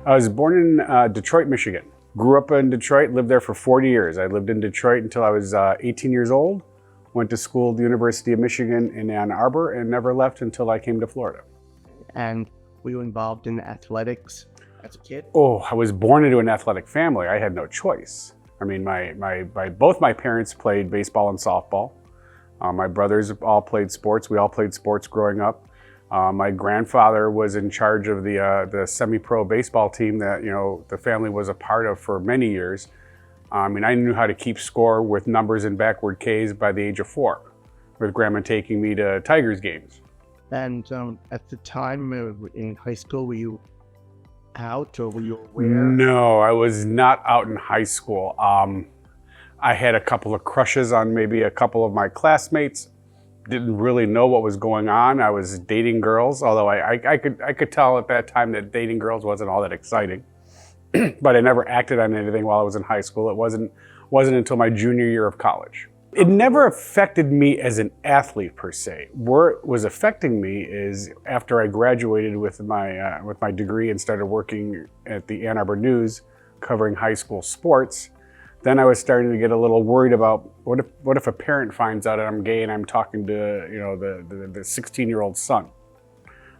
I was born in Detroit, Michigan. Grew up in Detroit, lived there for 40 years. I lived in Detroit until I was 18 years old. Went to school at the University of Michigan in Ann Arbor and never left until I came to Florida. And were you involved in athletics as a kid? Oh, I was born into an athletic family. I had no choice. I mean, both my parents played baseball and softball. My brothers all played sports. We all played sports growing up. My grandfather was in charge of the semi-pro baseball team that the family was a part of for many years. I knew how to keep score with numbers and backward Ks by the age of 4, with Grandma taking me to Tigers games. And at the time in high school, were you out or were you aware? No, I was not out in high school. I had a couple of crushes on maybe a couple of my classmates. Didn't really know what was going on. I was dating girls, although I could tell at that time that dating girls wasn't all that exciting. But I never acted on anything while I was in high school. It wasn't until my junior year of college. It never affected me as an athlete per se. Where it was affecting me is after I graduated with my degree and started working at the Ann Arbor News, covering high school sports. Then I was starting to get a little worried about what if a parent finds out that I'm gay and I'm talking to the 16-year-old son.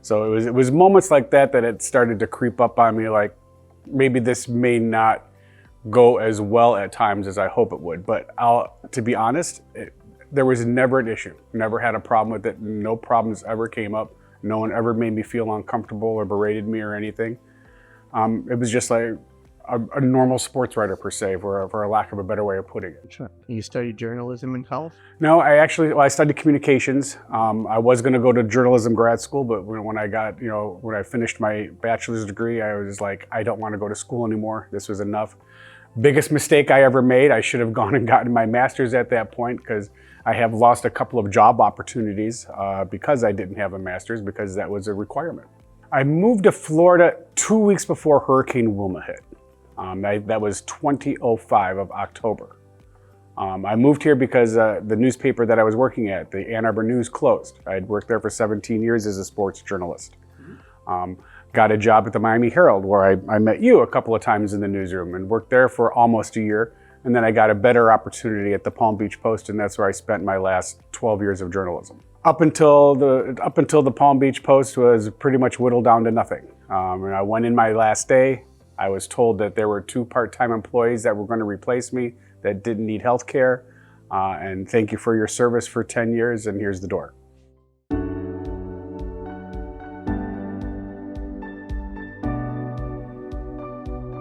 So it was moments like that it started to creep up on me, like maybe this may not go as well at times as I hope it would. But to be honest, there was never an issue. Never had a problem with it. No problems ever came up. No one ever made me feel uncomfortable or berated me or anything. It was just like a normal sports writer per se, for a lack of a better way of putting it. Sure. You studied journalism in college? No, I studied communications. I was going to go to journalism grad school, but when I finished my bachelor's degree, I was like, I don't want to go to school anymore. This was enough. Biggest mistake I ever made. I should have gone and gotten my master's at that point, because I have lost a couple of job opportunities because I didn't have a master's, because that was a requirement. I moved to Florida 2 weeks before Hurricane Wilma hit. That was 2005 of October. I moved here because the newspaper that I was working at, the Ann Arbor News, closed. I had worked there for 17 years as a sports journalist. Got a job at the Miami Herald, where I met you a couple of times in the newsroom, and worked there for almost a year. And then I got a better opportunity at the Palm Beach Post, and that's where I spent my last 12 years of journalism. Up until the Palm Beach Post was pretty much whittled down to nothing. And I went in my last day. I was told that there were 2 part-time employees that were going to replace me that didn't need health care. And thank you for your service for 10 years, and here's the door.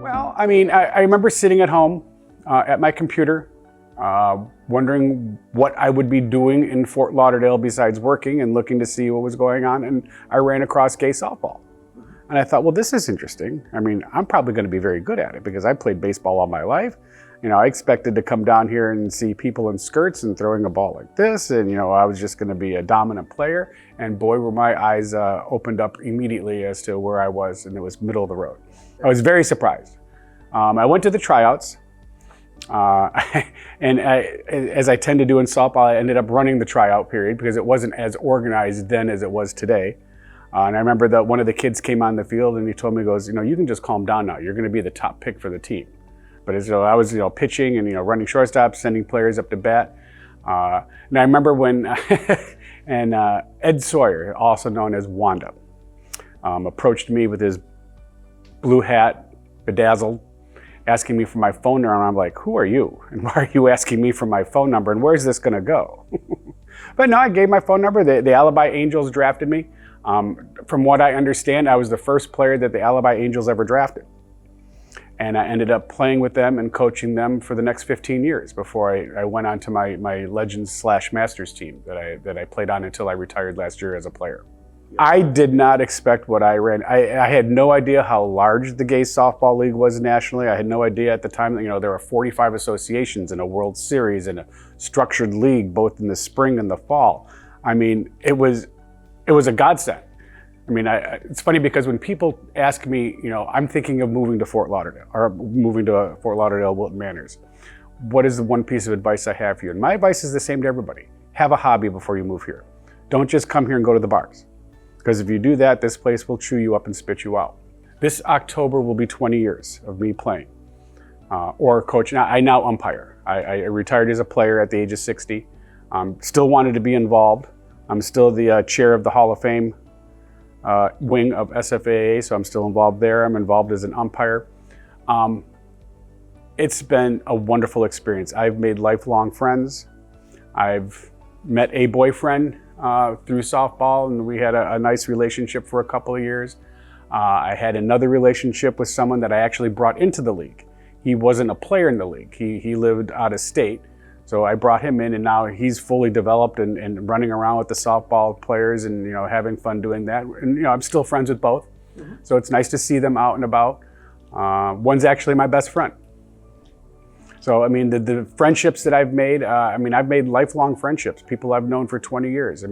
Well, I remember sitting at home at my computer, wondering what I would be doing in Fort Lauderdale besides working, and looking to see what was going on, and I ran across gay softball. And I thought, well, this is interesting. I'm probably going to be very good at it, because I played baseball all my life. I expected to come down here and see people in skirts and throwing a ball like this, and I was just going to be a dominant player. And boy, were my eyes opened up immediately as to where I was, and it was middle of the road. I was very surprised. I went to the tryouts, and as I tend to do in softball, I ended up running the tryout period, because it wasn't as organized then as it was today. And I remember that one of the kids came on the field and he told me, he goes, you can just calm down now. You're going to be the top pick for the team. But as I was, pitching and running shortstop, sending players up to bat. And I remember when Ed Sawyer, also known as Wanda, approached me with his blue hat, bedazzled, asking me for my phone number. And I'm like, who are you? And why are you asking me for my phone number? And where's this going to go? But no, I gave my phone number. The Alibi Angels drafted me. From what I understand, I was the first player that the Alibi Angels ever drafted. And I ended up playing with them and coaching them for the next 15 years before I went on to my Legends/Masters team that I played on until I retired last year as a player. I did not expect what I ran. I had no idea how large the gay softball league was nationally. I had no idea at the time that there were 45 associations and a World Series and a structured league both in the spring and the fall. It was a godsend. It's funny because when people ask me, I'm thinking of moving to Fort Lauderdale or moving to Fort Lauderdale, Wilton Manors. What is the one piece of advice I have for you? And my advice is the same to everybody. Have a hobby before you move here. Don't just come here and go to the bars. Because if you do that, this place will chew you up and spit you out. This October will be 20 years of me playing or coaching. I now umpire. I retired as a player at the age of 60. Still wanted to be involved. I'm still the chair of the Hall of Fame wing of SFAAA, so I'm still involved there. I'm involved as an umpire. It's been a wonderful experience. I've made lifelong friends. I've met a boyfriend through softball, and we had a nice relationship for a couple of years. I had another relationship with someone that I actually brought into the league. He wasn't a player in the league. He lived out of state. So I brought him in, and now he's fully developed and running around with the softball players and, having fun doing that. And, I'm still friends with both. Mm-hmm. So it's nice to see them out and about. One's actually my best friend. So, I mean, the friendships that I've made, I've made lifelong friendships, people I've known for 20 years.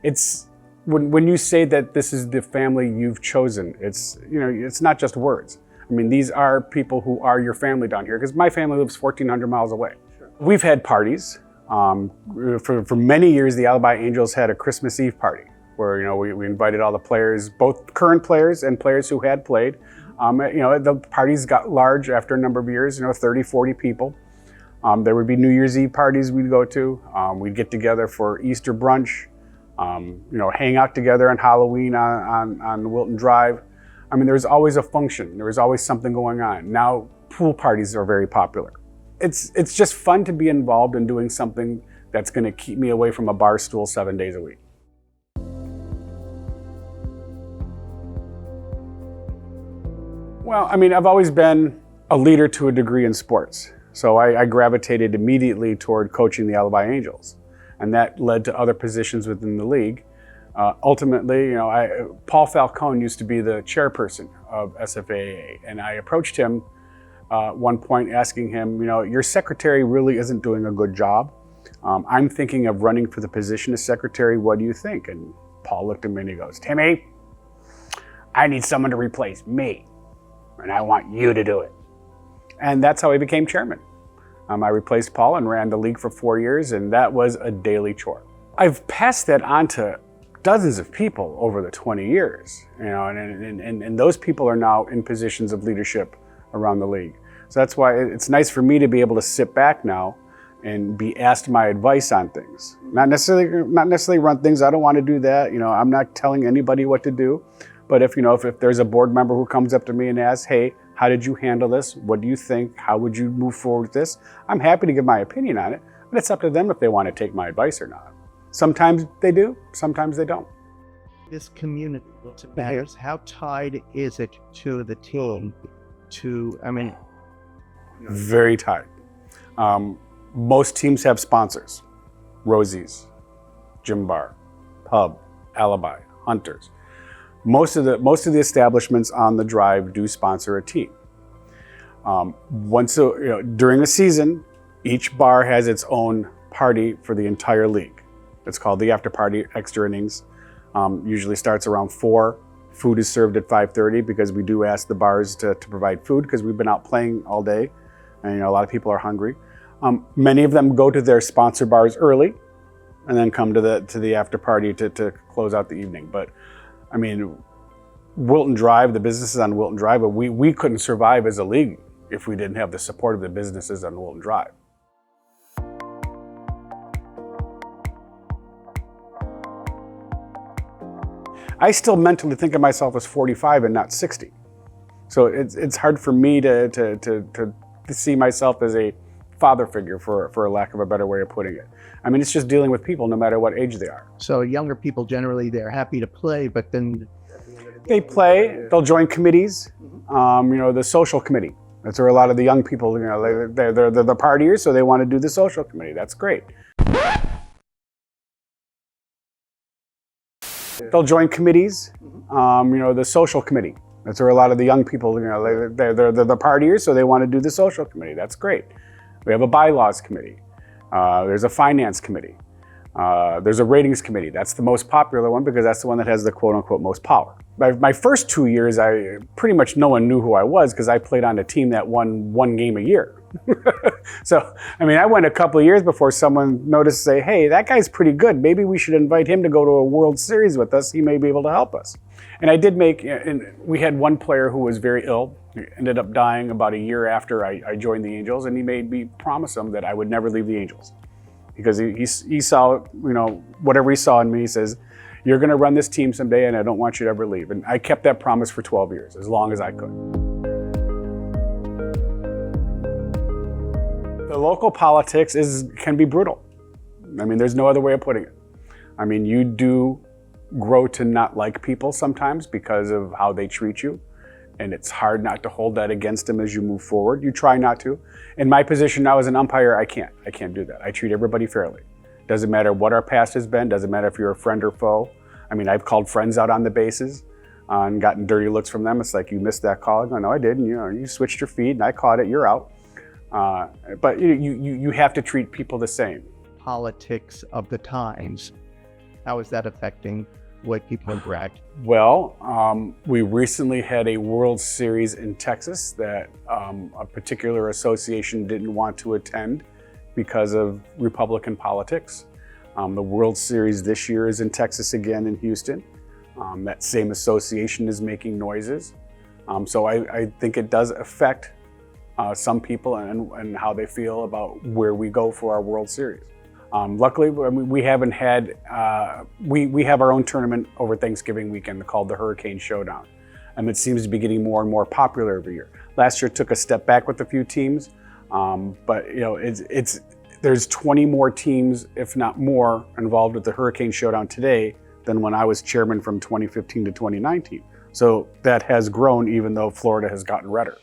It's when you say that this is the family you've chosen, it's not just words. These are people who are your family down here, because my family lives 1,400 miles away. We've had parties. For many years, the Alibi Angels had a Christmas Eve party where we invited all the players, both current players and players who had played. The parties got large after a number of years, 30, 40 people. There would be New Year's Eve parties we'd go to. We'd get together for Easter brunch, hang out together on Halloween on Wilton Drive. There was always a function. There was always something going on. Now, pool parties are very popular. It's just fun to be involved in doing something that's going to keep me away from a bar stool 7 days a week. Well, I've always been a leader to a degree in sports. So I gravitated immediately toward coaching the Alibi Angels. And that led to other positions within the league. Ultimately, Paul Falcone used to be the chairperson of SFAAA. And I approached him one point asking him, your secretary really isn't doing a good job. I'm thinking of running for the position of secretary. What do you think? And Paul looked at me and he goes, Timmy, I need someone to replace me. And I want you to do it. And that's how I became chairman. I replaced Paul and ran the league for 4 years, and that was a daily chore. I've passed that on to dozens of people over the 20 years, and those people are now in positions of leadership around the league. So that's why it's nice for me to be able to sit back now and be asked my advice on things. Not necessarily run things. I don't want to do that. I'm not telling anybody what to do. But if there's a board member who comes up to me and asks, hey, how did you handle this? What do you think? How would you move forward with this? I'm happy to give my opinion on it, but it's up to them if they want to take my advice or not. Sometimes they do, sometimes they don't. This community matters. How tied is it to the team? Very tied. Most teams have sponsors. Rosie's, Gym Bar, Pub, Alibi, Hunters. Most of the establishments on the drive do sponsor a team. During a season, each bar has its own party for the entire league. It's called the after party, extra innings. Usually starts around 4. Food is served at 5:30 because we do ask the bars to provide food because we've been out playing all day, and a lot of people are hungry. Many of them go to their sponsor bars early, and then come to the after party to close out the evening. But Wilton Drive, the businesses on Wilton Drive, we couldn't survive as a league if we didn't have the support of the businesses on Wilton Drive. I still mentally think of myself as 45 and not 60. So it's hard for me to see myself as a father figure, for a lack of a better way of putting it. It's just dealing with people no matter what age they are. So younger people, generally, they're happy to play, but then they play, they'll join committees, the social committee. That's where a lot of the young people, they're the partiers, so they want to do the social committee. That's great. They'll join committees, the social committee. That's where a lot of the young people, they're the partiers, so they want to do the social committee. That's great. We have a bylaws committee. There's a finance committee. There's a ratings committee. That's the most popular one because that's the one that has the quote-unquote most power. My first 2 years, pretty much no one knew who I was because I played on a team that won 1 game a year. So, I went a couple of years before someone noticed, say, hey, that guy's pretty good. Maybe we should invite him to go to a World Series with us. He may be able to help us. And I did make, and we had one player who was very ill. He ended up dying about a year after I joined the Angels, and he made me promise him that I would never leave the Angels. Because he saw, whatever he saw in me, he says, you're going to run this team someday, and I don't want you to ever leave. And I kept that promise for 12 years, as long as I could. The local politics can be brutal. I mean, there's no other way of putting it. I mean, you do grow to not like people sometimes because of how they treat you. And it's hard not to hold that against them as you move forward. You try not to. In my position now as an umpire, I can't do that. I treat everybody fairly. Doesn't matter what our past has been, doesn't matter if you're a friend or foe. I mean, I've called friends out on the bases and gotten dirty looks from them. It's like, you missed that call. I go, no, I didn't. You switched your feet and I caught it, you're out. But you have to treat people the same. Politics of the times, how is that affecting what people interact? Well, we recently had a World Series in Texas that a particular association didn't want to attend because of Republican politics. The World Series this year is in Texas again in Houston. That same association is making noises. So I think it does affect some people and how they feel about where we go for our World Series. Luckily, we haven't had, we have our own tournament over Thanksgiving weekend called the Hurricane Showdown. And it seems to be getting more and more popular every year. Last year it took a step back with a few teams, but there's 20 more teams, if not more, involved with the Hurricane Showdown today than when I was chairman from 2015 to 2019. So that has grown even though Florida has gotten redder.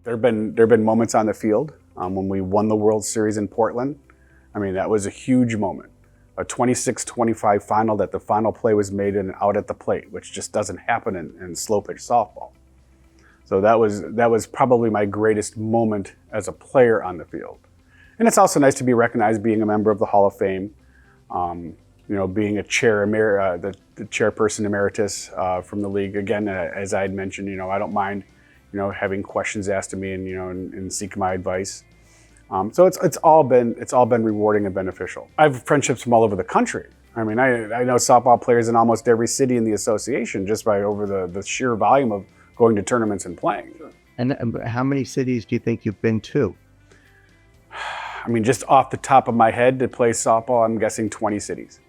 There have been moments on the field when we won the World Series in Portland. I mean, that was a huge moment. A 26-25 final that the final play was made out at the plate, which just doesn't happen in slow pitch softball. So that was probably my greatest moment as a player on the field. And it's also nice to be recognized being a member of the Hall of Fame. Being a the chairperson emeritus from the league. Again, as I had mentioned, I don't mind having questions asked of me and seek my advice. So it's all been rewarding and beneficial. I have friendships from all over the country. I mean, I know softball players in almost every city in the association just by over the sheer volume of going to tournaments and playing. And how many cities do you think you've been to? I mean, just off the top of my head to play softball, I'm guessing 20 cities.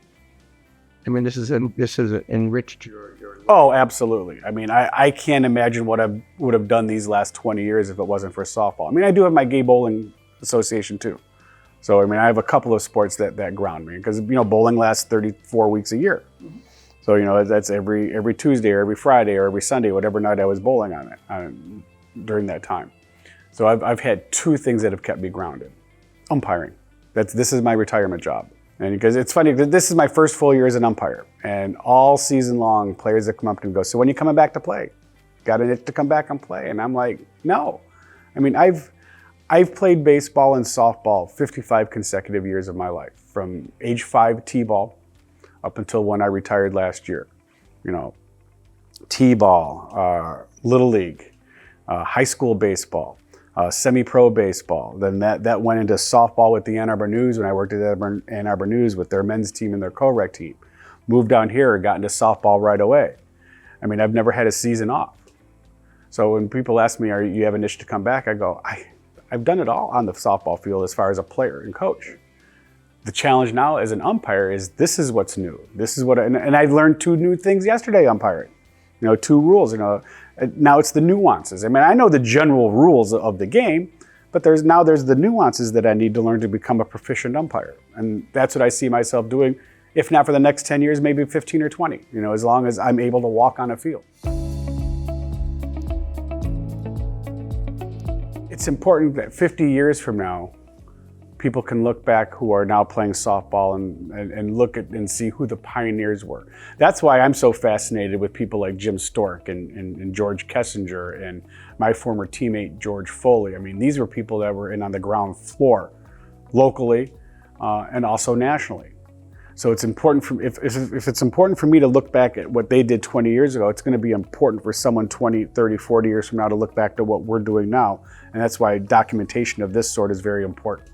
I mean, this has enriched your Oh, absolutely. I mean, I can't imagine what I would have done these last 20 years if it wasn't for softball. I mean, I do have my gay bowling association too. So, I mean, I have a couple of sports that ground me because, bowling lasts 34 weeks a year. Mm-hmm. So, that's every Tuesday or every Friday or every Sunday, whatever night I was bowling on it during that time. So I've had two things that have kept me grounded. Umpiring. This is my retirement job. And because it's funny, this is my first full year as an umpire. And all season long, players that come up to me go, so when are you coming back to play? Got an itch to come back and play? And I'm like, no. I mean, I've played baseball and softball 55 consecutive years of my life, from age 5 T-ball up until when I retired last year. T-ball, Little League, high school baseball, semi-pro baseball. Then that went into softball with the Ann Arbor News when I worked at Ann Arbor News with their men's team and their co-rec team. Moved down here, got into softball right away. I mean, I've never had a season off. So when people ask me, you have an itch to come back? I go, I've done it all on the softball field as far as a player and coach. The challenge now as an umpire is this is what's new. This is and I learned 2 new things yesterday umpiring. 2 rules, now it's the nuances. I mean, I know the general rules of the game, but there's the nuances that I need to learn to become a proficient umpire. And that's what I see myself doing, if not for the next 10 years, maybe 15 or 20, as long as I'm able to walk on a field. It's important that 50 years from now, people can look back who are now playing softball and look at and see who the pioneers were. That's why I'm so fascinated with people like Jim Stork and George Kessinger and my former teammate George Foley. I mean, these were people that were in on the ground floor, locally and also nationally. So it's important for if it's important for me to look back at what they did 20 years ago, it's going to be important for someone 20, 30, 40 years from now to look back to what we're doing now. And that's why documentation of this sort is very important.